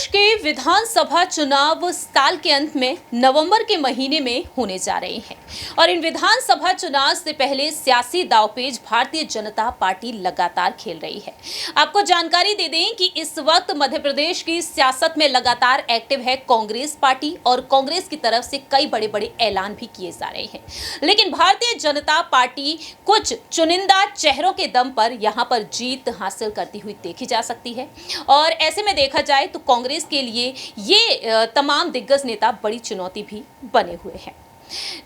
प्रदेश के विधानसभा चुनाव साल के अंत में नवंबर के महीने में होने जा रहे हैं और इन विधानसभा चुनाव से पहले सियासी दांवपेच भारतीय जनता पार्टी लगातार खेल रही है। आपको जानकारी दे दें कि इस वक्त मध्य प्रदेश की सियासत में लगातार एक्टिव है कांग्रेस पार्टी और कांग्रेस की तरफ से कई बड़े बड़े ऐलान भी किए जा रहे हैं। लेकिन भारतीय जनता पार्टी कुछ चुनिंदा चेहरों के दम पर यहां पर जीत हासिल करती हुई देखी जा सकती है और ऐसे में देखा जाए तो कांग्रेस के लिए ये तमाम दिग्गज नेता बड़ी चुनौती भी बने हुए हैं।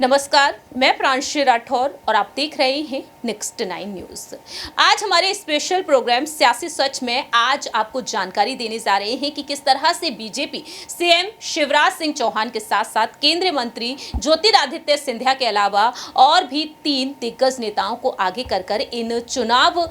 नमस्कार, मैं प्रांशी राठौर और आप देख रहे हैं नेक्स्ट 9 न्यूज। आज हमारे स्पेशल प्रोग्राम सियासी सच में आज आपको जानकारी देने जा रहे हैं कि किस तरह से बीजेपी सीएम शिवराज सिंह चौहान के साथ साथ केंद्रीय मंत्री ज्योतिरादित्य सिंधिया के अलावा और भी 3 दिग्गज नेताओं को आगे कर इन चुनाव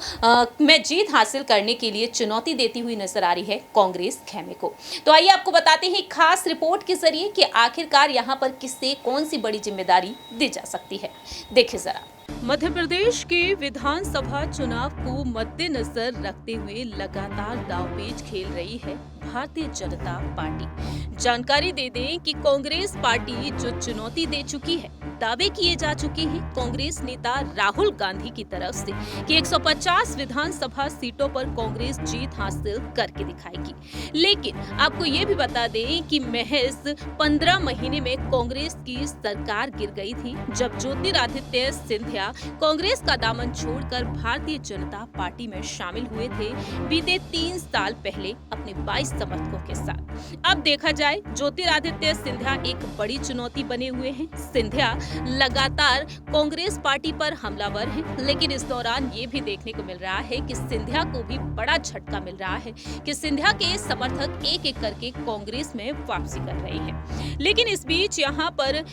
में जीत हासिल करने के लिए चुनौती देती हुई नजर आ रही है कांग्रेस खेमे को। तो आइए आपको बताते हैं खास रिपोर्ट के जरिए कि आखिरकार यहाँ पर किससे कौन सी बड़ी जिम्मेदारी दी जा सकती है। देखिए जरा। मध्य प्रदेश के विधानसभा चुनाव को मद्देनजर रखते हुए लगातार दांवपेच खेल रही है भारतीय जनता पार्टी। जानकारी दे दें कि कांग्रेस पार्टी जो चुनौती दे चुकी है, दावे किए जा चुके हैं कांग्रेस नेता राहुल गांधी की तरफ से कि 150 विधानसभा सीटों पर कांग्रेस जीत हासिल करके दिखाएगी। लेकिन आपको ये भी बता दें कि महज 15 महीने में कांग्रेस की सरकार गिर गई थी जब ज्योतिरादित्य सिंधिया कांग्रेस का दामन छोड़कर भारतीय जनता पार्टी में शामिल हुए थे बीते 3 साल पहले अपने 22 समर्थकों के साथ। अब देखा जाए ज्योतिरादित्य सिंधिया एक बड़ी चुनौती बने हुए हैं। सिंधिया लगातार कांग्रेस पार्टी पर हमलावर है, लेकिन इस दौरान ये भी देखने को मिल रहा है कि सिंधिया को भी बड़ा झटका मिल रहा है कि सिंधिया के समर्थक एक एक करके कांग्रेस में वापसी कर रहे हैं। लेकिन इस बीच यहाँ पर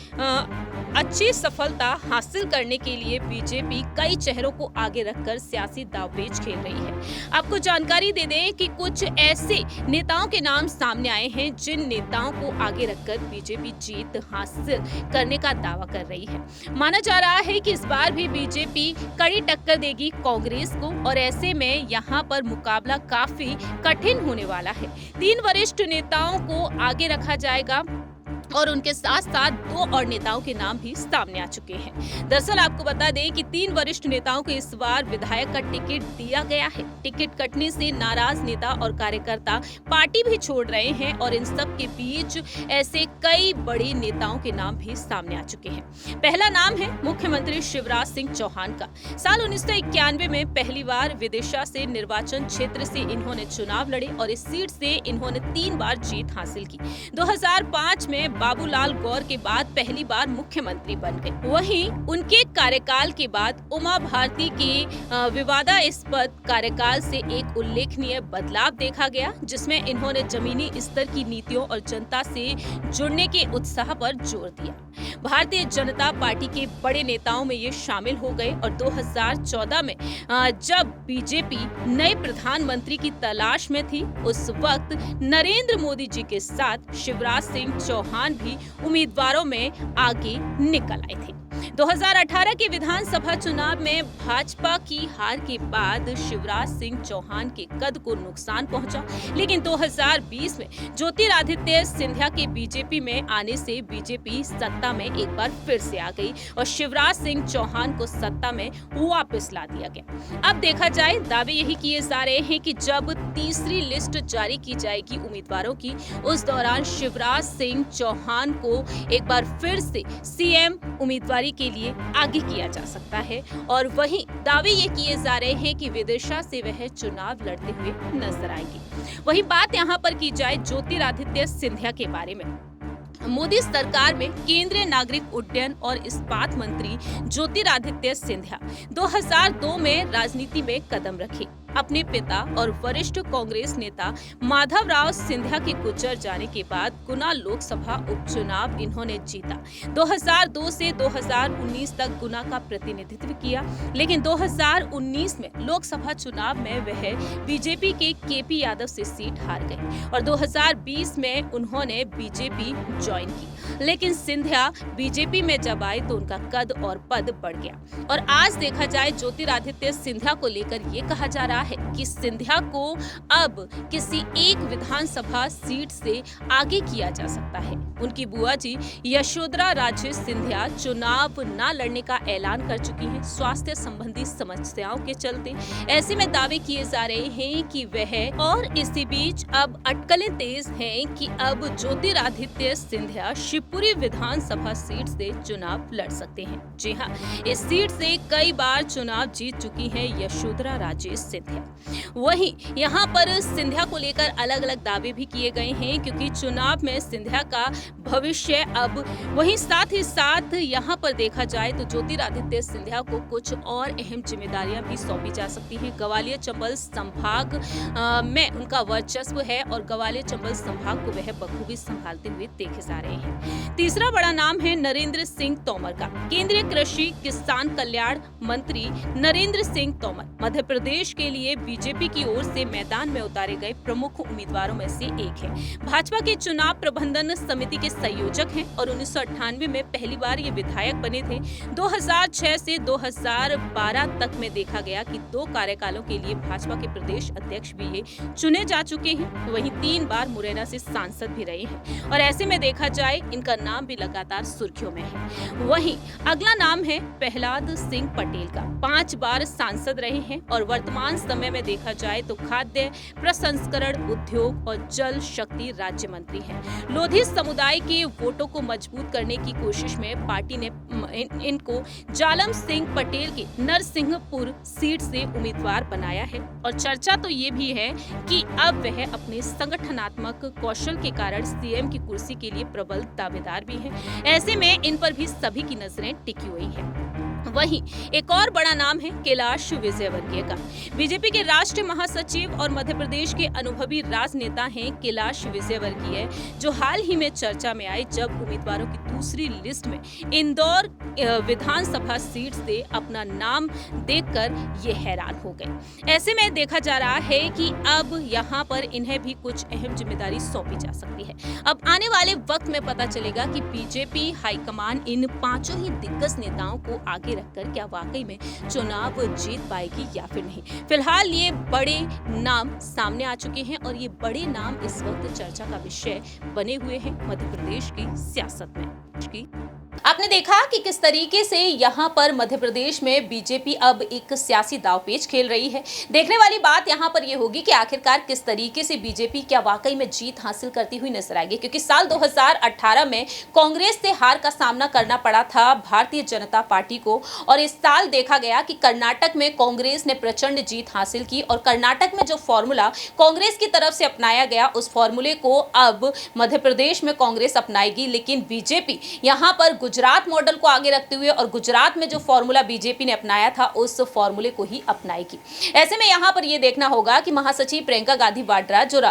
अच्छी सफलता हासिल करने के लिए बीजेपी कई चेहरों को आगे रखकर सियासी दांवपेच खेल रही है। आपको जानकारी दे दें कि कुछ ऐसे नेताओं के नाम सामने आए हैं जिन नेताओं को आगे रखकर बीजेपी जीत हासिल करने का दावा कर रही है। माना जा रहा है कि इस बार भी बीजेपी कड़ी टक्कर देगी कांग्रेस को और ऐसे में यहाँ पर मुकाबला काफी कठिन होने वाला है। 3 वरिष्ठ नेताओं को आगे रखा जाएगा और उनके साथ साथ 2 और नेताओं के नाम भी सामने आ चुके हैं। दरअसल आपको बता दें कि 3 वरिष्ठ नेताओं को इस बार विधायक का टिकट दिया गया है। टिकट कटने से नाराज नेता और कार्यकर्ता पार्टी भी छोड़ रहे हैं और इन सब के बीच ऐसे कई बड़े नेताओं के नाम भी सामने आ चुके हैं। पहला नाम है मुख्यमंत्री शिवराज सिंह चौहान का। साल 1991 में पहली बार विदिशा से निर्वाचन क्षेत्र से इन्होंने चुनाव लड़े और इस सीट से इन्होंने 3 बार जीत हासिल की। 2005 में बाबूलाल गौर के बाद पहली बार मुख्यमंत्री बन गए। वहीं उनके कार्यकाल के बाद उमा भारती के विवादास्पद कार्यकाल से एक उल्लेखनीय बदलाव देखा गया, जिसमें इन्होंने जमीनी स्तर की नीतियों और जनता से जुड़ने के उत्साह पर जोर दिया। भारतीय जनता पार्टी के बड़े नेताओं में ये शामिल हो गए और 2014 में जब बीजेपी नए प्रधानमंत्री की तलाश में थी, उस वक्त नरेंद्र मोदी जी के साथ शिवराज सिंह चौहान भी उम्मीदवारों में आगे निकल आए थे। 2018 के विधानसभा चुनाव में भाजपा की हार के बाद शिवराज सिंह चौहान के कद को नुकसान पहुंचा, लेकिन 2020 में ज्योतिरादित्य सिंधिया के बीजेपी में आने से बीजेपी सत्ता में एक बार फिर से आ गई और शिवराज सिंह चौहान को सत्ता में वापस ला दिया गया। अब देखा जाए, दावे यही किए जा रहे हैं कि जब तीसरी लिस्ट जारी की जाएगी उम्मीदवारों की, उस दौरान शिवराज सिंह चौहान को एक बार फिर से सीएम उम्मीदवारी के लिए आगे किया जा सकता है और वहीं दावे ये किए जा रहे हैं कि विदिशा से वह चुनाव लड़ते हुए नजर आएंगे। वहीं बात यहाँ पर की जाए ज्योतिरादित्य सिंधिया के बारे में। मोदी सरकार में केंद्रीय नागरिक उड्डयन और इस्पात मंत्री ज्योतिरादित्य सिंधिया 2002 में राजनीति में कदम रखे। अपने पिता और वरिष्ठ कांग्रेस नेता माधवराव सिंधिया के गुजर जाने के बाद गुना लोकसभा उपचुनाव इन्होंने जीता। 2002 से 2019 तक गुना का प्रतिनिधित्व किया, लेकिन 2019 में लोकसभा चुनाव में वह बीजेपी के केपी यादव से सीट हार गए और 2020 में उन्होंने बीजेपी ज्वाइन की। लेकिन सिंधिया बीजेपी में जब आए तो उनका कद और पद बढ़ गया। और आज देखा जाए ज्योतिरादित्य सिंधिया को लेकर ये कहा जा रहा है कि सिंधिया को अब किसी एक विधानसभा सीट से आगे किया जा सकता है। उनकी बुआ जी यशोधरा राजे सिंधिया चुनाव न लड़ने का ऐलान कर चुकी हैं स्वास्थ्य संबंधी समस्याओं के चलते। ऐसे में दावे किए जा रहे हैं कि वह, और इसी बीच अब अटकलें तेज हैं कि अब ज्योतिरादित्य सिंधिया शिवपुरी विधानसभा सीट से चुनाव लड़ सकते हैं। जी हाँ, इस सीट से कई बार चुनाव जीत चुकी हैं यशोधरा राजे सिंधिया। वहीं यहाँ पर सिंधिया को लेकर अलग अलग दावे भी किए गए हैं, क्योंकि चुनाव में सिंधिया का भविष्य अब, वहीं साथ ही साथ यहाँ पर देखा जाए तो ज्योतिरादित्य सिंधिया को कुछ और अहम जिम्मेदारियां भी सौंपी जा सकती हैं। ग्वालियर चंबल संभाग में उनका वर्चस्व है और ग्वालियर चंबल संभाग को वह बखूबी संभालते हुए देखे जा रहे हैं। तीसरा बड़ा नाम है नरेंद्र सिंह तोमर का। केंद्रीय कृषि किसान कल्याण मंत्री नरेंद्र सिंह तोमर मध्य प्रदेश के लिए बीजेपी की ओर से मैदान में उतारे गए प्रमुख उम्मीदवारों में से एक है। भाजपा के चुनाव प्रबंधन समिति के संयोजक हैं और 1998 में पहली बार ये विधायक बने थे। 2006 से 2012 तक में देखा गया कि 2 कार्यकालों के लिए भाजपा के प्रदेश अध्यक्ष भी ये चुने जा चुके हैं। वहीं 3 बार मुरैना से सांसद भी रहे हैं और ऐसे में देखा जाए इनका नाम भी लगातार सुर्खियों में है। वहीं अगला नाम है प्रहलाद सिंह पटेल का। 5 बार सांसद रहे हैं और वर्तमान समय में देखा जाए तो खाद्य प्रसंस्करण उद्योग और जल शक्ति राज्य मंत्री हैं। लोधी समुदाय के वोटों को मजबूत करने की कोशिश में पार्टी ने इनको जालम सिंह पटेल के नरसिंहपुर सीट से उम्मीदवार बनाया है। और चर्चा तो ये भी है कि अब वह अपने संगठनात्मक कौशल के कारण सीएम की कुर्सी के लिए प्रबल दावेदार भी हैं। ऐसे में इन पर भी सभी की नजरें टिकी हुई हैं। वहीं एक और बड़ा नाम है कैलाश विजयवर्गीय का। बीजेपी के राष्ट्रीय महासचिव और मध्य प्रदेश के अनुभवी राजनेता हैं कैलाश विजयवर्गीय, जो हाल ही में चर्चा में आए जब उम्मीदवारों की दूसरी लिस्ट में इंदौर विधानसभा सीट से अपना नाम देखकर ये हैरान हो गए। ऐसे में देखा जा रहा है कि अब यहाँ पर इन्हें भी कुछ अहम जिम्मेदारी सौंपी जा सकती है। अब आने वाले वक्त में पता चलेगा कि बीजेपी हाईकमान इन 5 ही दिग्गज नेताओं को आगे रखकर क्या वाकई में चुनाव जीत पाएगी या फिर नहीं। फिलहाल ये बड़े नाम सामने आ चुके हैं और ये बड़े नाम इस वक्त चर्चा का विषय बने हुए हैं मध्य प्रदेश की सियासत में। आपने देखा कि किस तरीके से यहाँ पर मध्य प्रदेश में बीजेपी अब एक सियासी दांवपेच खेल रही है। देखने वाली बात यहाँ पर यह होगी कि आखिरकार किस तरीके से बीजेपी क्या वाकई में जीत हासिल करती हुई नजर आएगी, क्योंकि साल 2018 में कांग्रेस से हार का सामना करना पड़ा था भारतीय जनता पार्टी को, और इस साल देखा गया कि कर्नाटक में कांग्रेस ने प्रचंड जीत हासिल की और कर्नाटक में जो फॉर्मूला कांग्रेस की तरफ से अपनाया गया उस फॉर्मूले को अब मध्य प्रदेश में कांग्रेस अपनाएगी। लेकिन बीजेपी यहाँ पर गुजरात मॉडल को आगे रखते हुए और गुजरात में जो फॉर्मूला बीजेपी ने अपनाया था उस फॉर्मूले को ही अपनाएगी। ऐसे में यहाँ पर यह देखना होगा कि महासचिव प्रियंका गांधी वाड्रा जो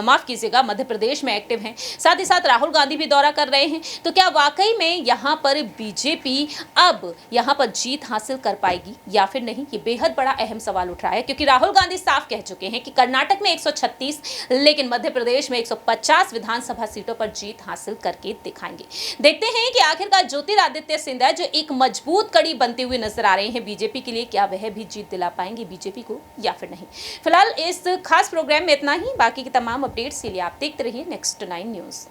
माफ कीजिएगा मध्य प्रदेश में एक्टिव हैं, साथ ही साथ राहुल गांधी भी दौरा कर रहे हैं, तो क्या वाकई में यहाँ पर बीजेपी अब यहाँ पर जीत हासिल कर पाएगी या फिर नहीं, ये बेहद बड़ा अहम सवाल उठ रहा है। क्योंकि राहुल गांधी साफ कह चुके हैं कि कर्नाटक में 136 लेकिन मध्य प्रदेश में 150 विधानसभा सीटों पर जीत हासिल करके दिखाएंगे। देखते हैं कि आखिरकार ज्योतिरादित्य सिंधिया जो एक मजबूत कड़ी बनते हुए नजर आ रहे हैं बीजेपी के लिए, क्या वह भी जीत दिला पाएंगे बीजेपी को या फिर नहीं। फिलहाल इस खास प्रोग्राम में इतना ही। बाकी की तमाम अपडेट्स के लिए आप देखते रहिए नेक्स्ट 9 न्यूज।